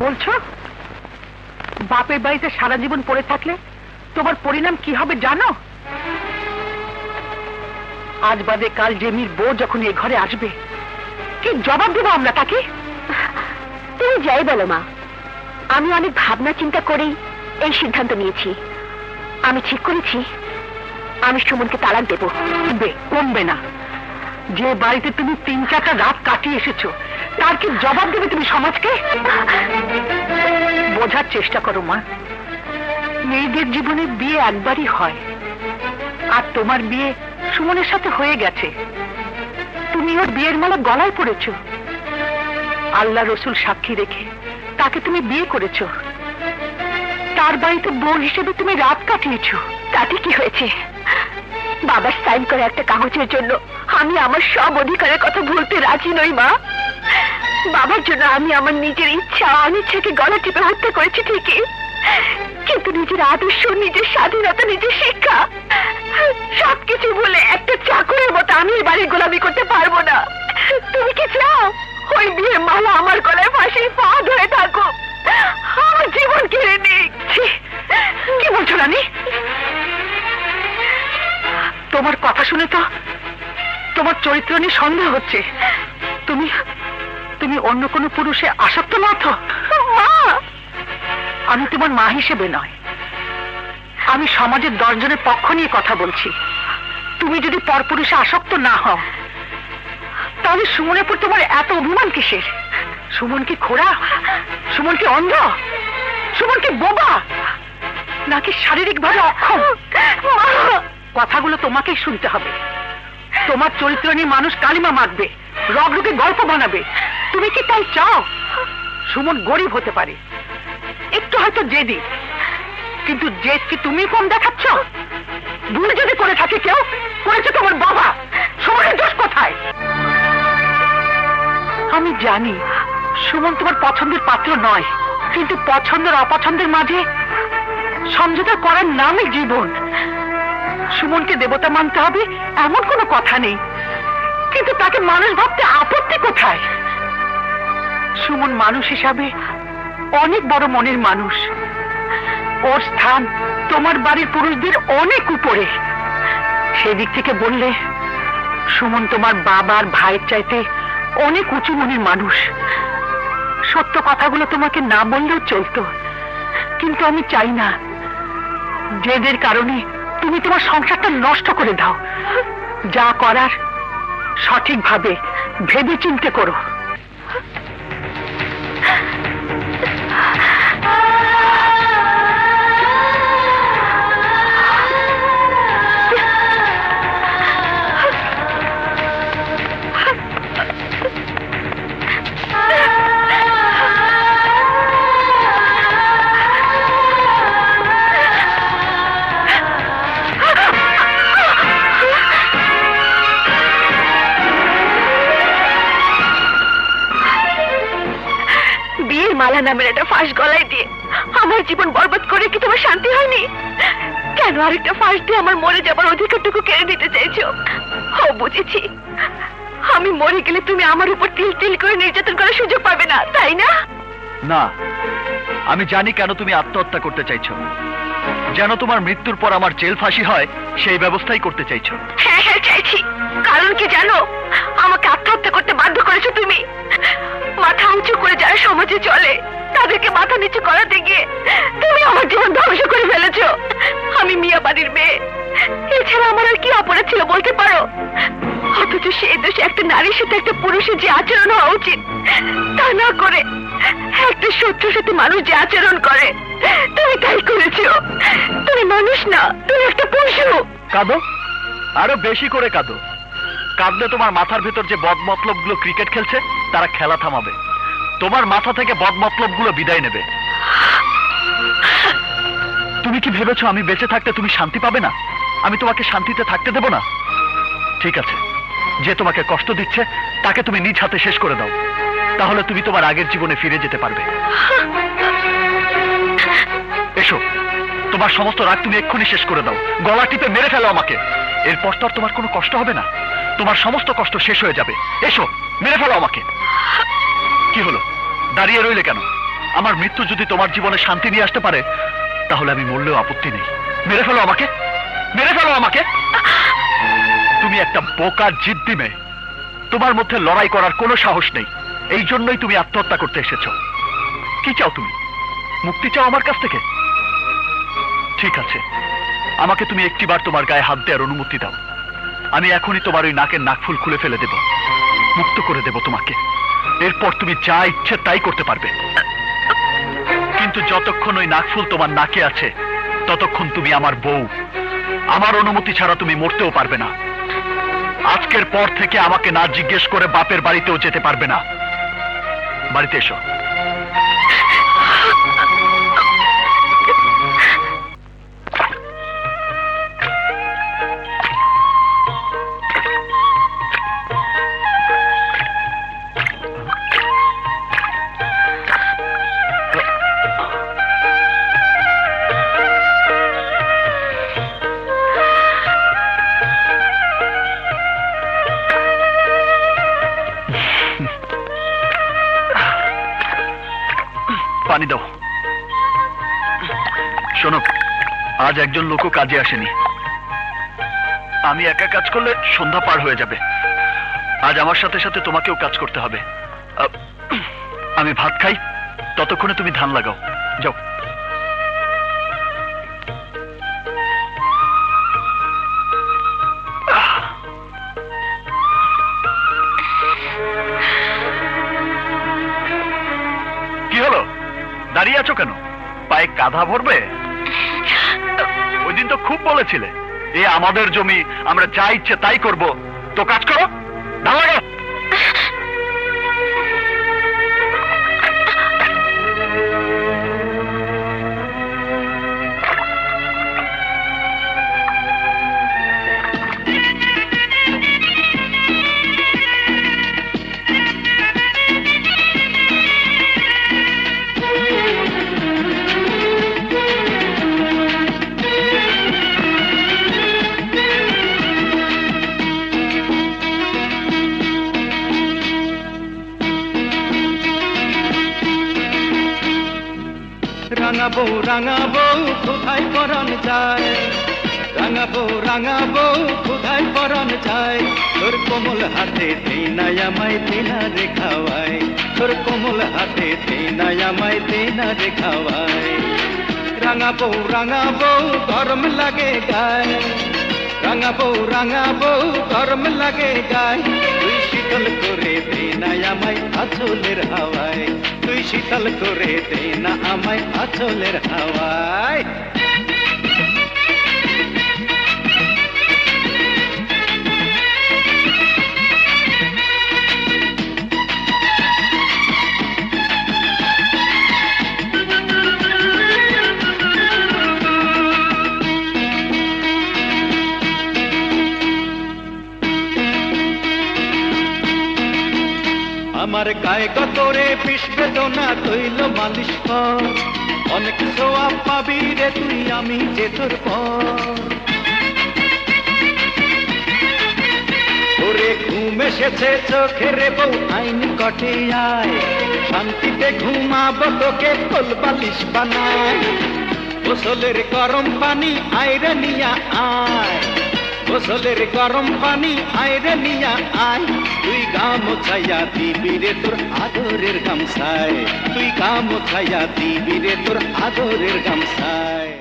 বলছো বাপের বাড়িতে সারা জীবন পড়ে থাকলে তোমার পরিণাম কি হবে জানো? আজ বাদে কাল জেমির বউ যখন এই ঘরে আসবে কি জবাব দেবো আমরা তাকে? তুমি যাই বলো মা, আমি অনেক ভাবনা চিন্তা করেই এই সিদ্ধান্ত নিয়েছি। আমি ঠিক করেছি আমি সুমনকে তালাক দেব। কমবে না। যে বাড়িতে তুমি 3-4টা রাত কাটিয়ে এসেছো তার কি জবাব দেবে তুমি সমাজকে? বোঝার চেষ্টা করো মা, মেয়েদের জীবনে বিয়ে একবারই হয়, আর তোমার বিয়ে সুমনের সাথে হয়ে গেছে। তুমি ওর বিয়ের মালা গলায় পড়েছো, আল্লাহ রসুল সাক্ষী রেখে তাকে তুমি বিয়ে করেছো, তার বাড়িতে বউ হিসেবে তুমি রাত কাটিয়েছো। তাতে কি হয়েছে? বাবার সাইন করে একটা কাগজের জন্য আমি আমার সব অধিকারের কথা ভুলতে রাজি নই মা। বাবার জন্য আমি আমার নিজের ইচ্ছা অনিচ্ছাকে গলা টিপে হত্যা করেছি ঠিকই, কিন্তু নিজের আদর্শ, নিজের স্বাধীনতা, নিজের শিক্ষা সবকিছু বলে একটা চাকরের মতো আমি এই বাড়ির গোলামি করতে পারবো না। তুমি কি চাও ওই বিয়ের মালা আমার গলায় ফাঁসির ফাঁদ হয়ে থাকো, আমার জীবন কেড়ে নিক? কি বলছো রানী? তোমার কথা শুনে তো তোমার চরিত্র নিয়ে সন্দেহ হচ্ছে। তুমি তুমি অন্য কোনো পুরুষে আসক্ত না তো? মা, আমি তোমার মা হিসেবে নয়, আমি সমাজের 10 জনের পক্ষ নিয়ে কথা বলছি। তুমি যদি পরপুরুষে আসক্ত না হও তাহলে সুমনের উপর তোমার এত অভিমান কিসের? সুমন কি খোড়া? সুমন কি অন্ধ? সুমন কি বোবা? নাকি শারীরিকভাবে অক্ষম? কথাগুলো তোমাকেই শুনতে হবে। তোমার চরিত্র নিয়ে মানুষ কালিমা মাখবে, রগরুকে গল্প বানাবে। তুমি কি তাই চাও? সুমন গরিব হতে পারে, একটু হয়তো জেদি, কিন্তু জেদ কি তুমি কম দেখাচ্ছ? ভুল যদি করে থাকে কেউ, করেছে তোমার বাবা। সুমনের দোষ কোথায়? আমি জানি সুমন তোমার পছন্দের পাত্র নয়, কিন্তু পছন্দের অপছন্দের মাঝে সমঝোতা করার নামই জীবন। সুমনকে দেবতা মানতে হবে এমন কোনো কথা নেই, কিন্তু তাকে মানুষ ভাবতে আপত্তি কোথায়? সুমন মানুষ হিসাবে অনেক বড় মনের মানুষ, ওর স্থান তোমার বাড়ির পুরুষদের অনেক উপরে। সেদিক থেকে বললে সুমন তোমার বাবার ভাইয়ের চাইতে অনেক উঁচু মনের মানুষ। সত্য কথাগুলো তোমাকে না বললেও চলতো, কিন্তু আমি চাই না জেদের কারণে তুমি তোমার সংসারটা নষ্ট করে দাও। যা করার সঠিকভাবে ভেবে চিন্তে করো। মালা নামের একটা ফাঁস গলায় দিয়ে আমার জীবন বরবাদ করে কি তোমার শান্তি হয়নি? কেন আরেকটা ফাঁস দিয়ে আমার মরে যাবার অধিকারটুকু কেড়ে নিতে চাইছো? ও, বুঝেছি, আমি মরে গেলে তুমি আমার উপর তিল তিল করে নির্যাতন করার সুযোগ পাবে না, তাই না? না, আমি জানি কেন তুমি আত্মহত্যা করতে চাইছো। যেন তোমার মৃত্যুর পর আমার জেল ফাঁসি হয় সেই ব্যবস্থাই করতে চাইছো। হ্যাঁ হ্যাঁ চাইছি। কারণ কি জানো? আমাকে আত্মহত্যা করতে বাধ্য করেছো তুমি। মাথা উঁচু করে যারা সমাজে চলে তাদেরকে মাথা নিচু করাতে গিয়ে তুমি আমার জীবন ধ্বংস করে ফেলেছো। আমি মিয়া বাড়ির মেয়ে, এছাড়া আমার আর কি অপরাধ ছিল বলতে পারো? অথচ সেই দোষে একটা নারীর সাথে একটা পুরুষের যে আচরণ হওয়া উচিত তা না করে একটা শত্রুর সাথে মানুষ যে আচরণ করে তুমি তাই করেছো। তুমি মানুষ না, তুমি একটা পশু। কাঁদো, আরো বেশি করে কাঁদো। কাঁদলে তোমার মাথার ভেতর যে বদমতলব গুলো ক্রিকেট খেলছে তারা খেলা থামাবে, তোমার মাথা থেকে বদমতলব গুলো বিদায় নেবে। তুমি কি ভেবেছো আমি বেঁচে থাকতে তুমি শান্তি পাবে না? আমি তোমাকে শান্তিতে থাকতে দেব না? ঠিক আছে, যে তোমাকে কষ্ট দিচ্ছে তাকে তুমি নিজ হাতে শেষ করে দাও, তাহলে তুমি তোমার আগের জীবনে ফিরে যেতে পারবে। এসো, তোমার সমস্ত রাগ তুমি এক্ষুনি শেষ করে দাও, গলা টিপে মেরে ফেলো আমাকে। এরপর তো আর তোমার কোনো কষ্ট হবে না, তোমার সমস্ত কষ্ট শেষ হয়ে যাবে। এসো, মেরে ফেলো আমাকে। কি হলো, দাঁড়িয়ে রইলে কেন? আমার মৃত্যু যদি তোমার জীবনে শান্তি নিয়ে আসতে পারে, তাহলে আমি মরলেও আপত্তি নেই। মেরে ফেলো আমাকে, মেরে ফেলো আমাকে। তুমি একটা বোকা জিদ্দি মেয়ে, তোমার মধ্যে লড়াই করার কোনো সাহস নেই। এই জন্যই তুমি আত্মহত্যা করতে এসেছো। কি চাও তুমি? মুক্তি চাও আমার কাছ থেকে? ঠিক আছে, আমাকে তুমি একটিবার তোমার গায়ে হাত দেওয়ার অনুমতি দাও। আমি এখনই তোমার ওই নাকের নাকফুল খুলে ফেলে দেব, মুক্ত করে দেব তোমাকে। এরপর তুমি যা ইচ্ছে তাই করতে পারবে। কিন্তু যতক্ষণ ওই নাকফুল তোমার নাকে আছে, ততক্ষণ তুমি আমার বউ। আমার অনুমতি ছাড়া তুমি মরতেও পারবে না। আজকের পর থেকে আমাকে না জিজ্ঞেস করে বাপের বাড়িতেও যেতে পারবে না। বাড়িতে এসো। পানি দাও। শোনো, আজ একজন লোকও কাজে আসেনি। আমি একা কাজ করলে সন্ধ্যা পার হয়ে যাবে। আজ আমার সাথে সাথে তোমাকেও কাজ করতে হবে। আমি ভাত খাই, ততক্ষণে তুমি ধান লাগাও। যাও। কি হলো? দাঁড়িয়ে আছো কেন? পায়ে কাঁধা ভরবে? ওই দিন তো খুব বলেছিলে এ আমাদের জমি, আমরা যা ইচ্ছে তাই করব। তো কাজ করো, ধান লাগাও। রাঙাবো কোথায় পরাণ যায়, রাঙাবো কোথায় পরাণ যায়। তোর কোমল হাতে তেনাই আমায় তেনা রেখাওয়ায়, তোর কোমল হাতে তেনাই আমায় তেনা রেখাওয়ায়। রাঙাবো গরম লাগে গায়, রাঙাবো গরম লাগে গায়। তুই শীতল করে দে না আমায় আঁচলের হাওয়ায়, তুই শীতল করে দে না আমায় আঁচলের হাওয়ায়। আমার গায়ে গতরে বিষ বেদনা তৈল মালিশ কর, অনেক সোয়াব পাবি রে তুই আমি যে তোর পর। ওরে ঘুম এসেছে চোখে রে বউ আইন কটে আয়, শান্তিতে ঘুমাবো তোকে কোল বালিশ বানায়। গোসলের গরম পানি আইরে নিয়া আয়, গোসলের গরম পানি আইরে নিয়া আয়। তুই গামছাইয়া দিবি রে তোর আদরের গামছায়, তুই গামছাইয়া দিবি রে তোর আদরের গামছায়।